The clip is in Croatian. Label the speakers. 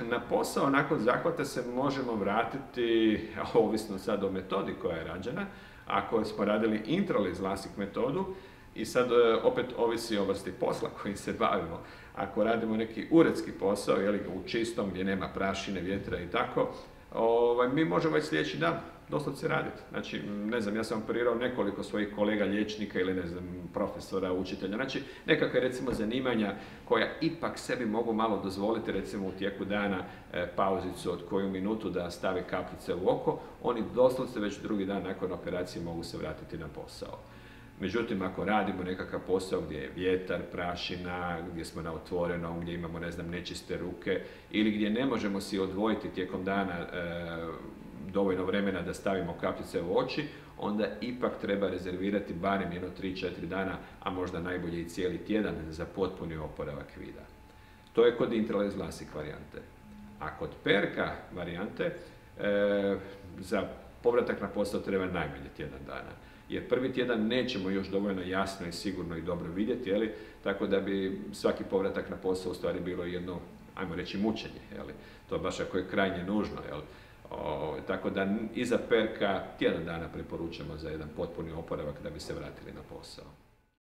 Speaker 1: Na posao nakon zahvata se možemo vratiti, ovisno sad o metodi koja je rađena. Ako smo radili intraliz LASIK metodu, i sad opet ovisi o vrsti posla kojim se bavimo. Ako radimo neki uredski posao, u čistom gdje nema prašine, vjetra i tako, mi možemo već sljedeći dan doslovce raditi. Znači, ne znam, ja sam operirao nekoliko svojih kolega liječnika ili ne znam, profesora, učitelja. Znači, nekakve recimo zanimanja koja ipak sebi mogu malo dozvoliti, recimo u tijeku dana pauzicu od koju minutu da stave kapljice u oko, oni doslovce već drugi dan nakon operacije mogu se vratiti na posao. Međutim, ako radimo nekakav posao gdje je vjetar, prašina, gdje smo na otvorenom, gdje imamo, ne znam, nečiste ruke ili gdje ne možemo si odvojiti tijekom dana dovoljno vremena da stavimo kapljice u oči, onda ipak treba rezervirati barem 3-4 dana, a možda najbolje i cijeli tjedan za potpuni oporavak vida. To je kod intraliz LASIK varijante. A kod PRK varijante, za povratak na posao treba najmanje tjedan dana. Jer prvi tjedan nećemo još dovoljno jasno i sigurno i dobro vidjeti, tako da bi svaki povratak na posao u stvari bilo jedno, ajmo reći, mučenje. To baš ako je krajnje nužno. Tako da iza PRK tjedan dana preporučamo za jedan potpuni oporavak da bi se vratili na posao.